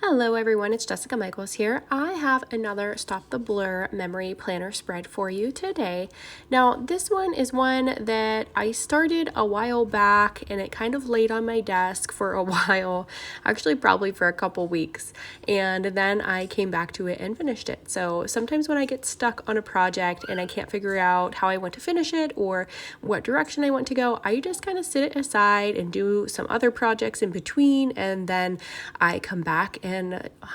Hello everyone, it's Jessica Michaels here. I have another Stop the Blur memory planner spread for you today. Now this one is one that I started a while back and it kind of laid on my desk for a while, actually probably for a couple weeks, and then I came back to it and finished it. So sometimes when I get stuck on a project and I can't figure out how I want to finish it or what direction I want to go, I just kind of sit it aside and do some other projects in between, and then I come back and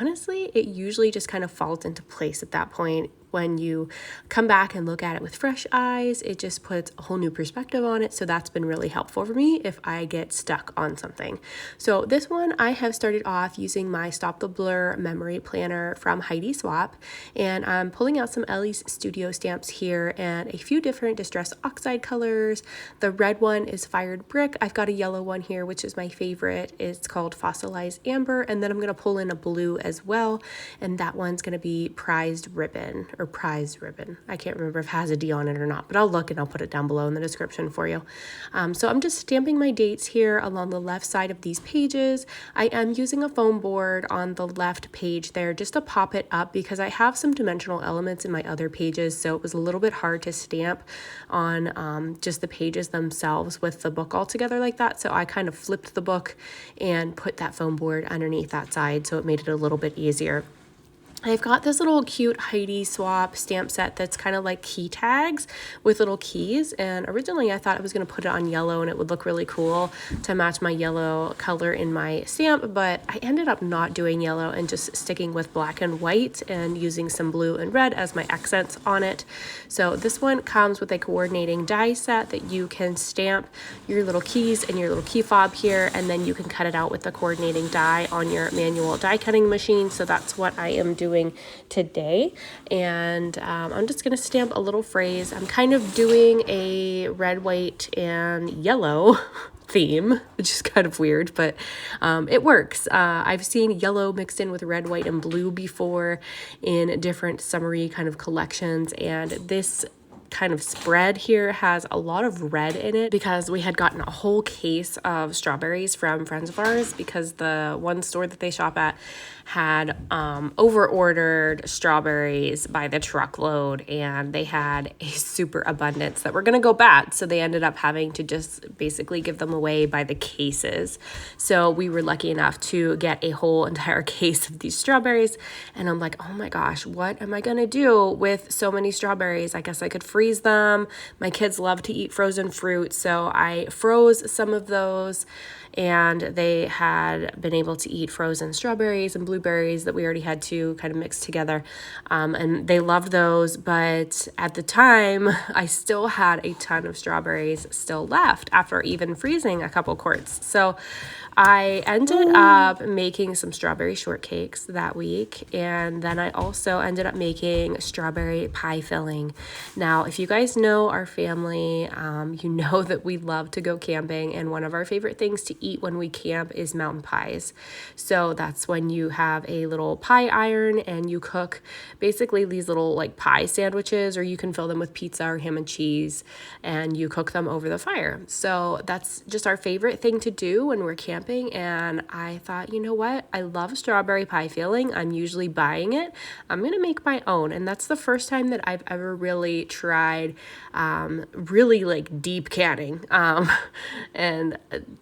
honestly, it usually just kind of falls into place at that point. When you come back and look at it with fresh eyes, it just puts a whole new perspective on it. So that's been really helpful for me if I get stuck on something. So this one, I have started off using my Stop the Blur memory planner from Heidi Swapp, and I'm pulling out some Elle's Studio stamps here and a few different distress oxide colors. The red one is Fired Brick. I've got a yellow one here, which is my favorite. It's called Fossilized Amber, and then I'm gonna pull in a blue as well, and that one's gonna be Prized Ribbon. Or prize ribbon. I can't remember if it has a D on it or not, but I'll look and I'll put it down below in the description for you. So I'm just stamping my dates here along the left side of these pages. I am using a foam board on the left page there just to pop it up because I have some dimensional elements in my other pages, so it was a little bit hard to stamp on just the pages themselves with the book all together like that. So I kind of flipped the book and put that foam board underneath that side, so it made it a little bit easier. I've got this little cute Heidi Swapp stamp set that's kind of like key tags with little keys, and originally I thought I was going to put it on yellow and it would look really cool to match my yellow color in my stamp, but I ended up not doing yellow and just sticking with black and white and using some blue and red as my accents on it. So this one comes with a coordinating die set that you can stamp your little keys and your little key fob here, and then you can cut it out with the coordinating die on your manual die cutting machine. So that's what I am doing today, and I'm just going to stamp a little phrase. I'm kind of doing a red, white, and yellow theme, which is kind of weird, but it works. I've seen yellow mixed in with red, white, and blue before in different summery kind of collections, and this kind of spread here has a lot of red in it because we had gotten a whole case of strawberries from friends of ours because the one store that they shop at had over-ordered strawberries by the truckload, and they had a super abundance that were going to go bad, so they ended up having to just basically give them away by the cases. So we were lucky enough to get a whole entire case of these strawberries, and I'm like, oh my gosh, what am I going to do with so many strawberries? I guess I could freeze them. My kids love to eat frozen fruit, so I froze some of those, and they had been able to eat frozen strawberries and blueberries that we already had to kind of mix together, and they loved those. But at the time, I still had a ton of strawberries still left after even freezing a couple quarts. So I ended up making some strawberry shortcakes that week, and then I also ended up making strawberry pie filling. Now, if you guys know our family, you know that we love to go camping, and one of our favorite things to eat when we camp is mountain pies. So that's when you have a little pie iron and you cook basically these little like pie sandwiches, or you can fill them with pizza or ham and cheese, and you cook them over the fire. So that's just our favorite thing to do when we're camping. And I thought, you know what? I love strawberry pie filling. I'm usually buying it. I'm going to make my own. And that's the first time that I've ever really tried really like deep canning and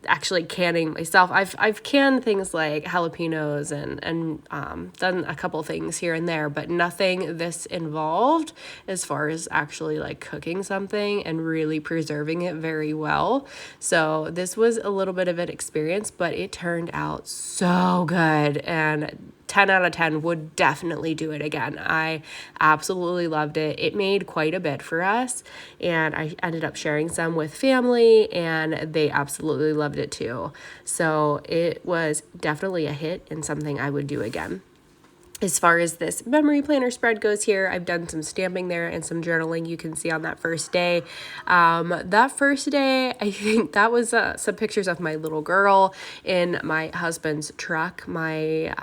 actually canning myself. I've canned things like jalapenos and done a couple things here and there, but nothing this involved as far as actually like cooking something and really preserving it very well. So this was a little bit of an experience, but it turned out so good, and 10 out of 10 would definitely do it again. I absolutely loved it. It made quite a bit for us, and I ended up sharing some with family, and they absolutely loved it too. So it was definitely a hit and something I would do again. As far as this memory planner spread goes here, I've done some stamping there and some journaling you can see on that first day. That first day, I think that was some pictures of my little girl in my husband's truck. My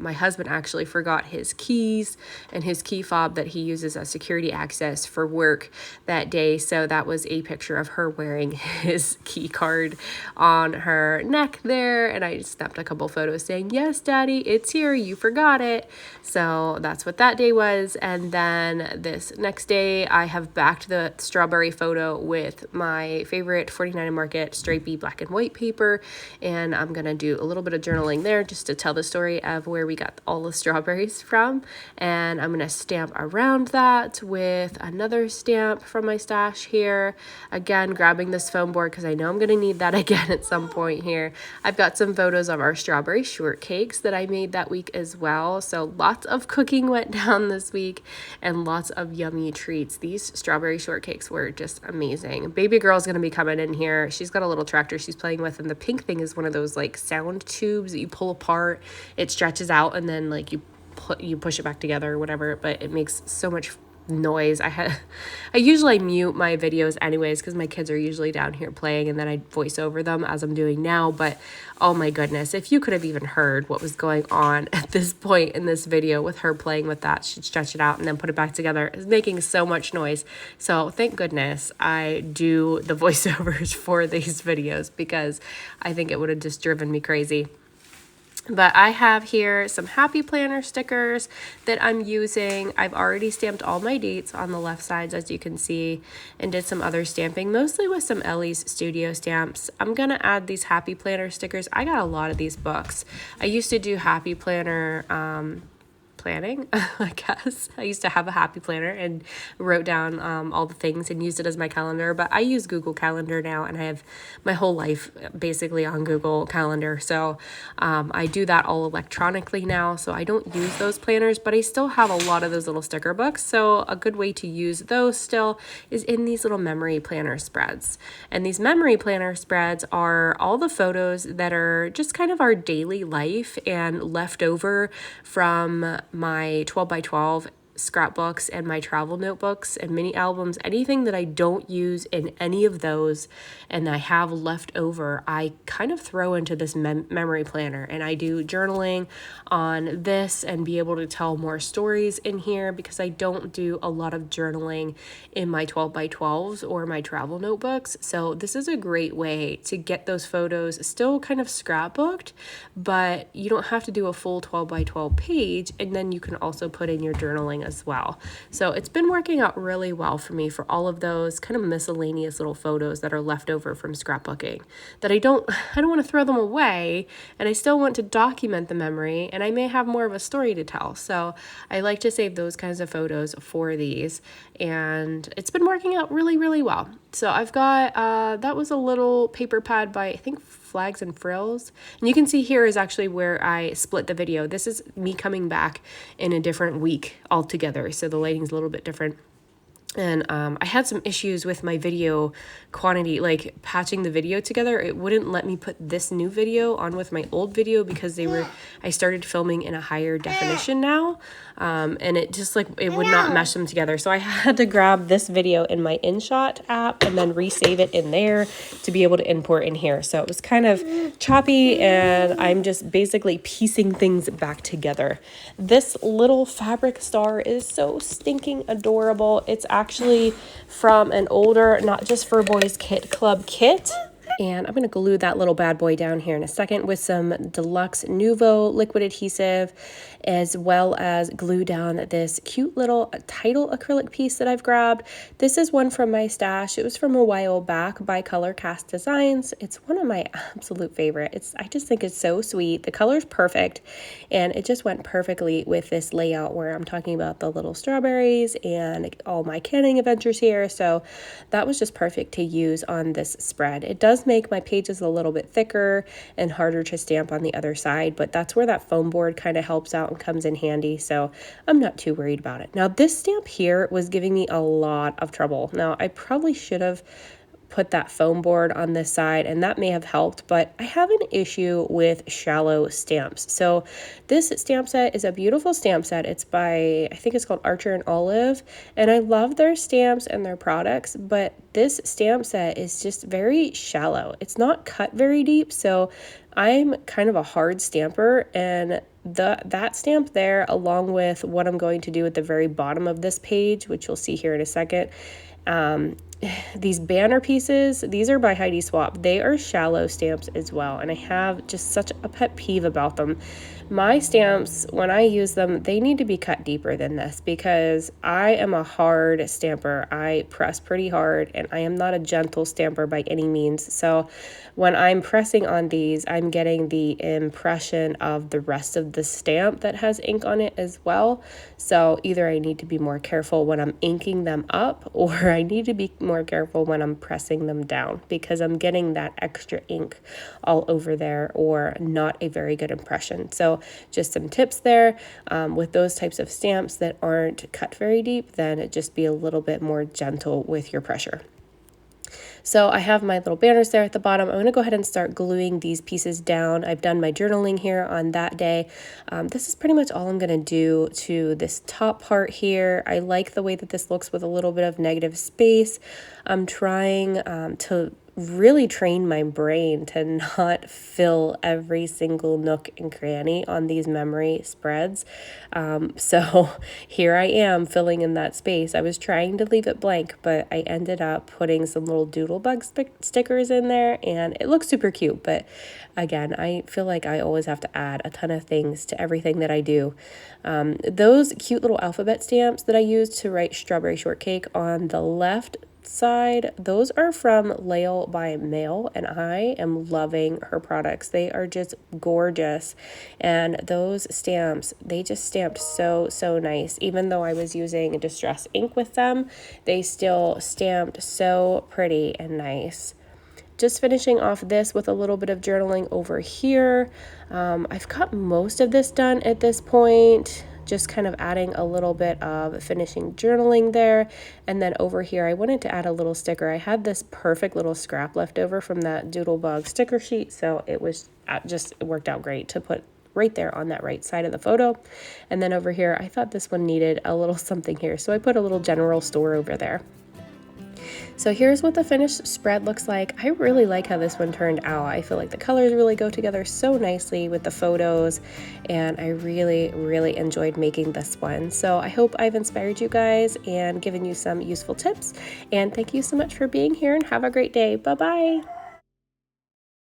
husband actually forgot his keys and his key fob that he uses as security access for work that day. So that was a picture of her wearing his key card on her neck there. And I snapped a couple photos saying, "Yes, Daddy, it's here. You forgot it." So that's what that day was. And then this next day, I have backed the strawberry photo with my favorite 49 Market stripey black and white paper. And I'm going to do a little bit of journaling there just to tell the story of where we got all the strawberries from. And I'm going to stamp around that with another stamp from my stash here. Again, grabbing this foam board because I know I'm going to need that again at some point here. I've got some photos of our strawberry shortcakes that I made that week as well. So lots of cooking went down this week and lots of yummy treats. These strawberry shortcakes were just amazing. Baby girl's going to be coming in here. She's got a little tractor she's playing with, and the pink thing is one of those like sound tubes that you pull apart. It stretches out and then like you push it back together or whatever, but it makes so much noise. I usually mute my videos anyways because my kids are usually down here playing, and then I voice over them as I'm doing now. But oh my goodness, if you could have even heard what was going on at this point in this video with her playing with that, she'd stretch it out and then put it back together. It's making so much noise. So thank goodness I do the voiceovers for these videos because I think it would have just driven me crazy. But I have here some Happy Planner stickers that I'm using. I've already stamped all my dates on the left sides, as you can see, and did some other stamping, mostly with some Elle's Studio stamps. I'm going to add these Happy Planner stickers. I got a lot of these books. I used to do Happy Planner planning, I guess. I used to have a Happy Planner and wrote down all the things and used it as my calendar, but I use Google Calendar now, and I have my whole life basically on Google Calendar. So I do that all electronically now, so I don't use those planners, but I still have a lot of those little sticker books. So a good way to use those still is in these little memory planner spreads. And these memory planner spreads are all the photos that are just kind of our daily life and left over from my 12 by 12 scrapbooks and my travel notebooks and mini albums. Anything that I don't use in any of those and I have left over, I kind of throw into this memory planner, and I do journaling on this and be able to tell more stories in here because I don't do a lot of journaling in my 12 by 12s or my travel notebooks. So this is a great way to get those photos still kind of scrapbooked, but you don't have to do a full 12 by 12 page, and then you can also put in your journaling as well. So it's been working out really well for me for all of those kind of miscellaneous little photos that are left over from scrapbooking that I don't want to throw them away, and I still want to document the memory, and I may have more of a story to tell. So I like to save those kinds of photos for these, and it's been working out really, really well. So I've got, that was a little paper pad by, I think, Flags and Frills. And you can see here is actually where I split the video. This is me coming back in a different week altogether. So the lighting's a little bit different. And I had some issues with my video quantity, like patching the video together. It wouldn't let me put this new video on with my old video because I started filming in a higher definition now. And it just it would not mesh them together. So I had to grab this video in my InShot app and then resave it in there to be able to import in here. So it was kind of choppy, and I'm just basically piecing things back together. This little fabric star is so stinking adorable. It's actually from an older Not Just for Boys Kit Club kit. And I'm going to glue that little bad boy down here in a second with some Deluxe Nuvo liquid adhesive, as well as glue down this cute little title acrylic piece that I've grabbed. This is one from my stash. It was from a while back by Color Cast Designs. It's one of my absolute favorites. I just think it's so sweet. The color's perfect, and it just went perfectly with this layout where I'm talking about the little strawberries and all my canning adventures here. So that was just perfect to use on this spread. It does make my pages a little bit thicker and harder to stamp on the other side, but that's where that foam board kind of helps out and comes in handy, so I'm not too worried about it. Now this stamp here was giving me a lot of trouble. Now I probably should have put that foam board on this side, and that may have helped, but I have an issue with shallow stamps. So this stamp set is a beautiful stamp set. It's by, I think it's called Archer and Olive, and I love their stamps and their products, but this stamp set is just very shallow. It's not cut very deep, so I'm kind of a hard stamper, and that stamp there, along with what I'm going to do at the very bottom of this page, which you'll see here in a second, these banner pieces, these are by Heidi Swapp. They are shallow stamps as well, and I have just such a pet peeve about them. My stamps, when I use them, they need to be cut deeper than this because I am a hard stamper. I press pretty hard, and I am not a gentle stamper by any means. So when I'm pressing on these, I'm getting the impression of the rest of the stamp that has ink on it as well. So either I need to be more careful when I'm inking them up, or I need to be more careful when I'm pressing them down because I'm getting that extra ink all over there, or not a very good impression. So just some tips there with those types of stamps that aren't cut very deep, then just be a little bit more gentle with your pressure. So I have my little banners there at the bottom. I'm going to go ahead and start gluing these pieces down. I've done my journaling here on that day. This is pretty much all I'm going to do to this top part here. I like the way that this looks with a little bit of negative space. I'm trying to really train my brain to not fill every single nook and cranny on these memory spreads. So here I am filling in that space. I was trying to leave it blank, but I ended up putting some little doodlebug stickers in there, and it looks super cute. But again, I feel like I always have to add a ton of things to everything that I do. Those cute little alphabet stamps that I used to write strawberry shortcake on the left side, those are from Layle by Elle, and I am loving her products. They are just gorgeous, and those stamps, they just stamped so nice. Even though I was using distress ink with them, they still stamped so pretty and nice. Just finishing off this with a little bit of journaling over here. I've got most of this done at this point. Just kind of adding a little bit of finishing journaling there. And then over here, I wanted to add a little sticker. I had this perfect little scrap left over from that Doodlebug sticker sheet, so it worked out great to put right there on that right side of the photo. And then over here, I thought this one needed a little something here, so I put a little general store over there. So here's what the finished spread looks like. I really like how this one turned out. I feel like the colors really go together so nicely with the photos, and I really enjoyed making this one. So I hope I've inspired you guys and given you some useful tips, and thank you so much for being here, and have a great day. Bye-bye.